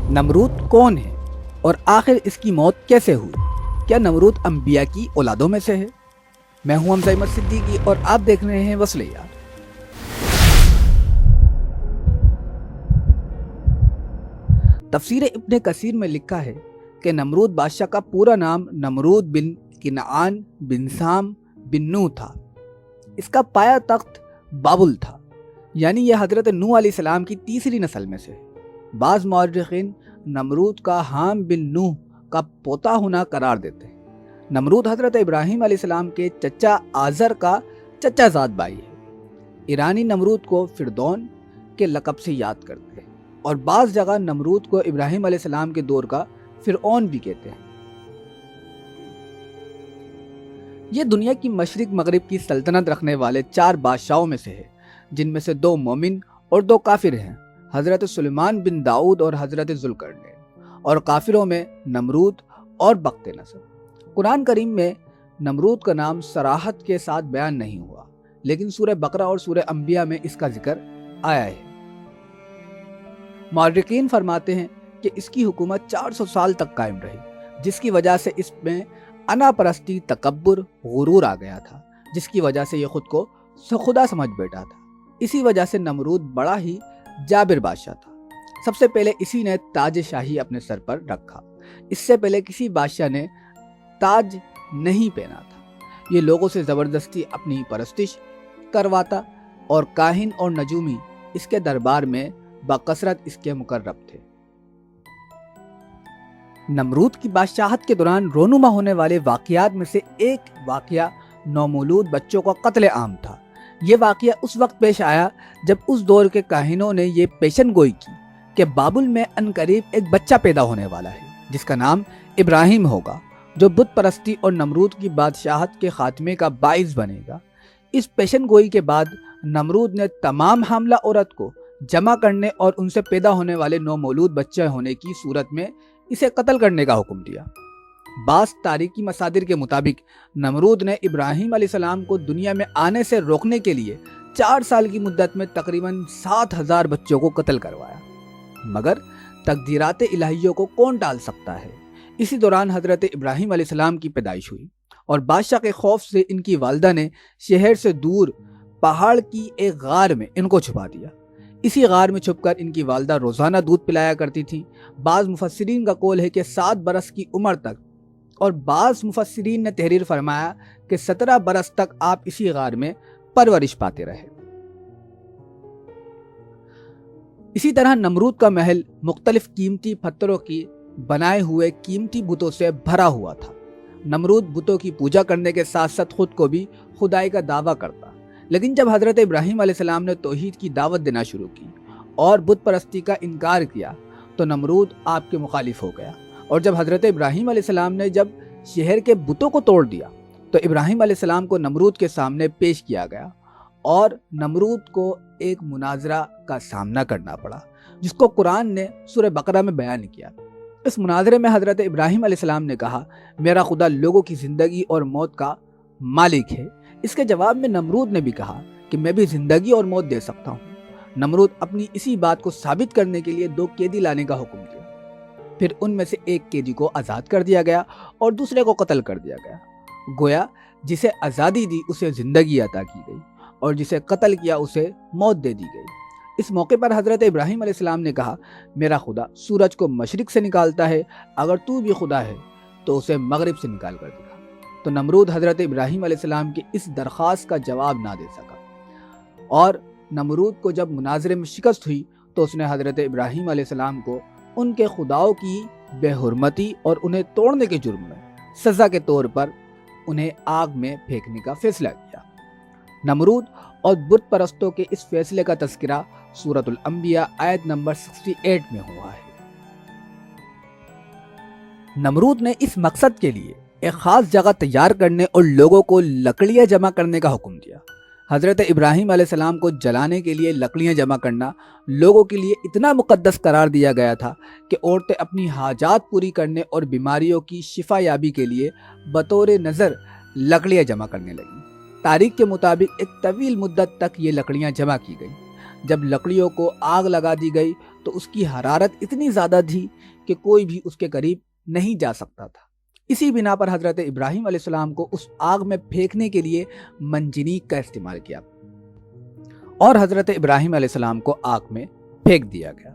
نمرود کون ہے اور آخر اس کی موت کیسے ہوئی؟ کیا نمرود انبیاء کی اولادوں میں سے ہے؟ میں ہوں حمزہ احمد صدیقی اور آپ دیکھ رہے ہیں وصل یار۔ تفسیر ابن کثیر میں لکھا ہے کہ نمرود بادشاہ کا پورا نام نمرود بن کنعان بن سام بن نوح تھا۔ اس کا پایا تخت بابل تھا، یعنی یہ حضرت نوح علیہ السلام کی تیسری نسل میں سے ہے۔ بعض مورخین نمرود کا حام بن نوح کا پوتا ہونا قرار دیتے ہیں۔ نمرود حضرت ابراہیم علیہ السلام کے چچا آزر کا چچا زاد بھائی ہے۔ ایرانی نمرود کو فرعون کے لقب سے یاد کرتے ہیں اور بعض جگہ نمرود کو ابراہیم علیہ السلام کے دور کا فرعون بھی کہتے ہیں۔ یہ دنیا کی مشرق مغرب کی سلطنت رکھنے والے 4 بادشاہوں میں سے ہے، جن میں سے 2 مومن اور 2 کافر ہیں، حضرت سلیمان بن داؤد اور حضرت ذوالقرنین، اور کافروں میں نمرود اور بخت نصر۔ قرآن کریم میں نمرود کا نام صراحت کے ساتھ بیان نہیں ہوا، لیکن سورہ بقرہ اور سورہ انبیاء میں اس کا ذکر آیا ہے۔ مورخین فرماتے ہیں کہ اس کی حکومت 400 سال تک قائم رہی، جس کی وجہ سے اس میں انا پرستی، تکبر، غرور آ گیا تھا، جس کی وجہ سے یہ خود کو خدا سمجھ بیٹھا تھا۔ اسی وجہ سے نمرود بڑا ہی جابر بادشاہ تھا۔ سب سے پہلے اسی نے تاج شاہی اپنے سر پر رکھا۔ اس سے پہلے کسی بادشاہ نے تاج نہیں پہنا تھا۔ یہ لوگوں سے زبردستی اپنی پرستش کرواتا اور کاہن اور نجومی اس کے دربار میں بکثرت اس کے مقرب تھے۔ نمرود کی بادشاہت کے دوران رونما ہونے والے واقعات میں سے ایک واقعہ نومولود بچوں کا قتل عام تھا۔ یہ واقعہ اس وقت پیش آیا جب اس دور کے کاہنوں نے یہ پیشن گوئی کی کہ بابل میں عنقریب ایک بچہ پیدا ہونے والا ہے جس کا نام ابراہیم ہوگا، جو بت پرستی اور نمرود کی بادشاہت کے خاتمے کا باعث بنے گا۔ اس پیشن گوئی کے بعد نمرود نے تمام حاملہ عورت کو جمع کرنے اور ان سے پیدا ہونے والے نومولود بچے ہونے کی صورت میں اسے قتل کرنے کا حکم دیا۔ بعض تاریخی مصادر کے مطابق نمرود نے ابراہیم علیہ السلام کو دنیا میں آنے سے روکنے کے لیے 4 سال کی مدت میں تقریباً 7000 بچوں کو قتل کروایا، مگر تقدیرات الہیوں کو کون ٹال سکتا ہے۔ اسی دوران حضرت ابراہیم علیہ السلام کی پیدائش ہوئی اور بادشاہ کے خوف سے ان کی والدہ نے شہر سے دور پہاڑ کی ایک غار میں ان کو چھپا دیا۔ اسی غار میں چھپ کر ان کی والدہ روزانہ دودھ پلایا کرتی تھی۔ بعض مفسرین کا قول ہے کہ 7 برس کی عمر تک، اور بعض مفسرین نے تحریر فرمایا کہ 17 برس تک آپ اسی غار میں پرورش پاتے رہے۔ اسی طرح نمرود کا محل مختلف قیمتی پتھروں کی بنائے ہوئے قیمتی بتوں سے بھرا ہوا تھا۔ نمرود بتوں کی پوجا کرنے کے ساتھ ساتھ خود کو بھی خدائی کا دعویٰ کرتا، لیکن جب حضرت ابراہیم علیہ السلام نے توحید کی دعوت دینا شروع کی اور بت پرستی کا انکار کیا تو نمرود آپ کے مخالف ہو گیا، اور جب حضرت ابراہیم علیہ السلام نے جب شہر کے بتوں کو توڑ دیا تو ابراہیم علیہ السلام کو نمرود کے سامنے پیش کیا گیا اور نمرود کو ایک مناظرہ کا سامنا کرنا پڑا، جس کو قرآن نے سورہ بقرہ میں بیان کیا۔ اس مناظرے میں حضرت ابراہیم علیہ السلام نے کہا، میرا خدا لوگوں کی زندگی اور موت کا مالک ہے۔ اس کے جواب میں نمرود نے بھی کہا کہ میں بھی زندگی اور موت دے سکتا ہوں۔ نمرود اپنی اسی بات کو ثابت کرنے کے لیے 2 قیدی لانے کا حکم دیا۔ پھر ان میں سے ایک قیدی کو آزاد کر دیا گیا اور دوسرے کو قتل کر دیا گیا۔ گویا جسے آزادی دی اسے زندگی عطا کی گئی اور جسے قتل کیا اسے موت دے دی گئی۔ اس موقع پر حضرت ابراہیم علیہ السلام نے کہا، میرا خدا سورج کو مشرق سے نکالتا ہے، اگر تو بھی خدا ہے تو اسے مغرب سے نکال کر دکھا۔ تو نمرود حضرت ابراہیم علیہ السلام کی اس درخواست کا جواب نہ دے سکا، اور نمرود کو جب مناظرے میں شکست ہوئی تو اس نے حضرت ابراہیم علیہ السلام کو ان کے خداؤں کی بے حرمتی اور انہیں توڑنے کے جرم میں سزا کے طور پر انہیں آگ میں پھینکنے کا فیصلہ کیا۔ نمرود اور بت پرستوں کے اس فیصلے کا تذکرہ سورۃ الانبیاء آیت نمبر 68 میں ہوا ہے۔ نمرود نے اس مقصد کے لیے ایک خاص جگہ تیار کرنے اور لوگوں کو لکڑیاں جمع کرنے کا حکم دیا۔ حضرت ابراہیم علیہ السلام کو جلانے کے لیے لکڑیاں جمع کرنا لوگوں کے لیے اتنا مقدس قرار دیا گیا تھا کہ عورتیں اپنی حاجات پوری کرنے اور بیماریوں کی شفا یابی کے لیے بطور نظر لکڑیاں جمع کرنے لگیں۔ تاریخ کے مطابق ایک طویل مدت تک یہ لکڑیاں جمع کی گئیں۔ جب لکڑیوں کو آگ لگا دی گئی تو اس کی حرارت اتنی زیادہ تھی کہ کوئی بھی اس کے قریب نہیں جا سکتا تھا۔ اسی بنا پر حضرت ابراہیم علیہ السلام کو اس آگ میں پھینکنے کے لیے منجنیق کا استعمال کیا اور حضرت ابراہیم علیہ السلام کو آگ میں پھینک دیا گیا۔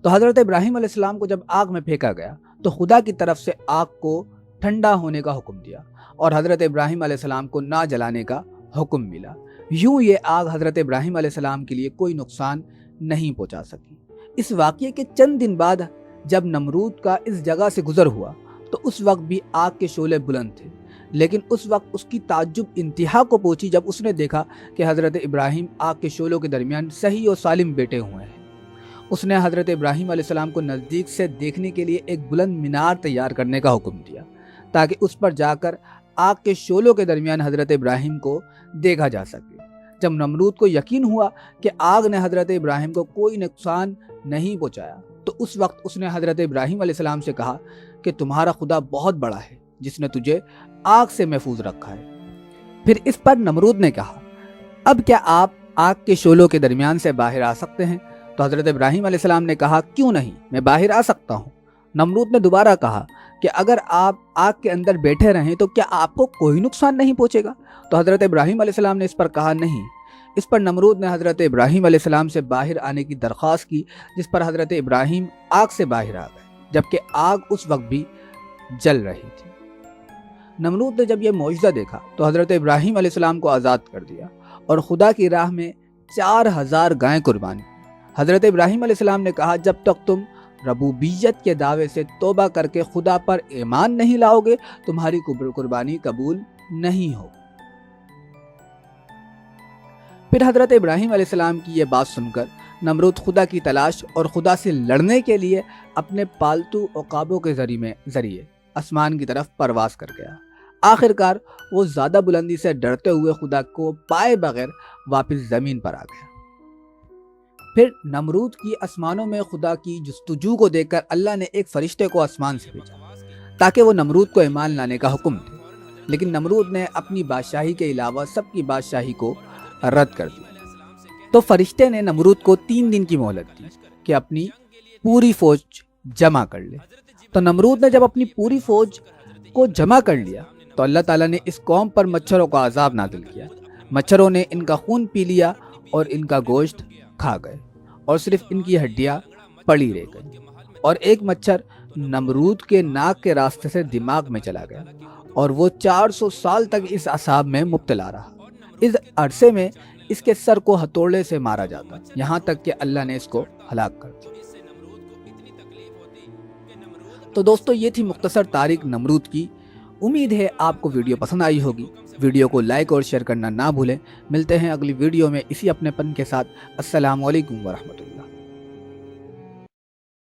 تو حضرت ابراہیم علیہ السلام کو جب آگ میں پھینکا گیا تو خدا کی طرف سے آگ کو ٹھنڈا ہونے کا حکم دیا اور حضرت ابراہیم علیہ السلام کو نہ جلانے کا حکم ملا۔ یوں یہ آگ حضرت ابراہیم علیہ السلام کے لیے کوئی نقصان نہیں پہنچا سکی۔ اس واقعے کے چند دن بعد جب نمرود کا اس جگہ سے گزر ہوا تو اس وقت بھی آگ کے شعلے بلند تھے، لیکن اس وقت اس کی تعجب انتہا کو پہنچی جب اس نے دیکھا کہ حضرت ابراہیم آگ کے شعلوں کے درمیان صحیح و سالم بیٹھے ہوئے ہیں۔ اس نے حضرت ابراہیم علیہ السلام کو نزدیک سے دیکھنے کے لیے ایک بلند مینار تیار کرنے کا حکم دیا تاکہ اس پر جا کر آگ کے شعلوں کے درمیان حضرت ابراہیم کو دیکھا جا سکے۔ جب نمرود کو یقین ہوا کہ آگ نے حضرت ابراہیم کو کوئی نقصان نہیں پہنچایا تو اس وقت اس نے حضرت ابراہیم علیہ السلام سے کہا کہ تمہارا خدا بہت بڑا ہے جس نے تجھے آگ سے محفوظ رکھا ہے۔ پھر اس پر نمرود نے کہا، اب کیا آپ آگ کے شعلوں کے درمیان سے باہر آ سکتے ہیں؟ تو حضرت ابراہیم علیہ السلام نے کہا، کیوں نہیں، میں باہر آ سکتا ہوں۔ نمرود نے دوبارہ کہا کہ اگر آپ آگ کے اندر بیٹھے رہیں تو کیا آپ کو کوئی نقصان نہیں پہنچے گا؟ تو حضرت ابراہیم علیہ السلام نے اس پر کہا، نہیں۔ اس پر نمرود نے حضرت ابراہیم علیہ السلام سے باہر آنے کی درخواست کی، جس پر حضرت ابراہیم آگ سے باہر آ گئے، جبکہ آگ اس وقت بھی جل رہی تھی۔ نمرود نے جب یہ معجزہ دیکھا تو حضرت ابراہیم علیہ السلام کو آزاد کر دیا اور خدا کی راہ میں 4000 گائیں قربانی۔ حضرت ابراہیم علیہ السلام نے کہا، جب تک تم ربوبیت کے دعوے سے توبہ کر کے خدا پر ایمان نہیں لاؤ گے تمہاری قربانی قبول نہیں ہوگی۔ پھر حضرت ابراہیم علیہ السلام کی یہ بات سن کر نمرود خدا کی تلاش اور خدا سے لڑنے کے لیے اپنے پالتو عقابوں کے ذریعے آسمان کی طرف پرواز کر گیا۔ آخر کار وہ زیادہ بلندی سے ڈرتے ہوئے خدا کو پائے بغیر واپس زمین پر آ گیا۔ پھر نمرود کی آسمانوں میں خدا کی جستجو کو دیکھ کر اللہ نے ایک فرشتے کو آسمان سے بھیجا تاکہ وہ نمرود کو ایمان لانے کا حکم دے، لیکن نمرود نے اپنی بادشاہی کے علاوہ سب کی بادشاہی کو رد کر دیا۔ تو فرشتے نے نمرود کو 3 دن کی مہلت دی کہ اپنی پوری فوج جمع کر لے۔ تو نمرود نے جب اپنی پوری فوج کو جمع کر لیا تو اللہ تعالیٰ نے اس قوم پر مچھروں کا عذاب نازل کیا۔ مچھروں نے ان کا خون پی لیا اور ان کا گوشت کھا گئے اور صرف ان کی ہڈیاں پڑی رہ گئیں، اور ایک مچھر نمرود کے ناک کے راستے سے دماغ میں چلا گیا اور وہ 400 سال تک اس عذاب میں مبتلا رہا۔ اس عرصے میں اس کے سر کو ہتھوڑے سے مارا جاتا یہاں تک کہ اللہ نے اس کو ہلاک کر دیا۔ تو دوستو، یہ تھی مختصر تاریخ نمرود کی۔ امید ہے آپ کو ویڈیو پسند آئی ہوگی۔ ویڈیو کو لائک اور شیئر کرنا نہ بھولیں۔ ملتے ہیں اگلی ویڈیو میں اسی اپنے پن کے ساتھ۔ السلام علیکم ورحمۃ اللہ۔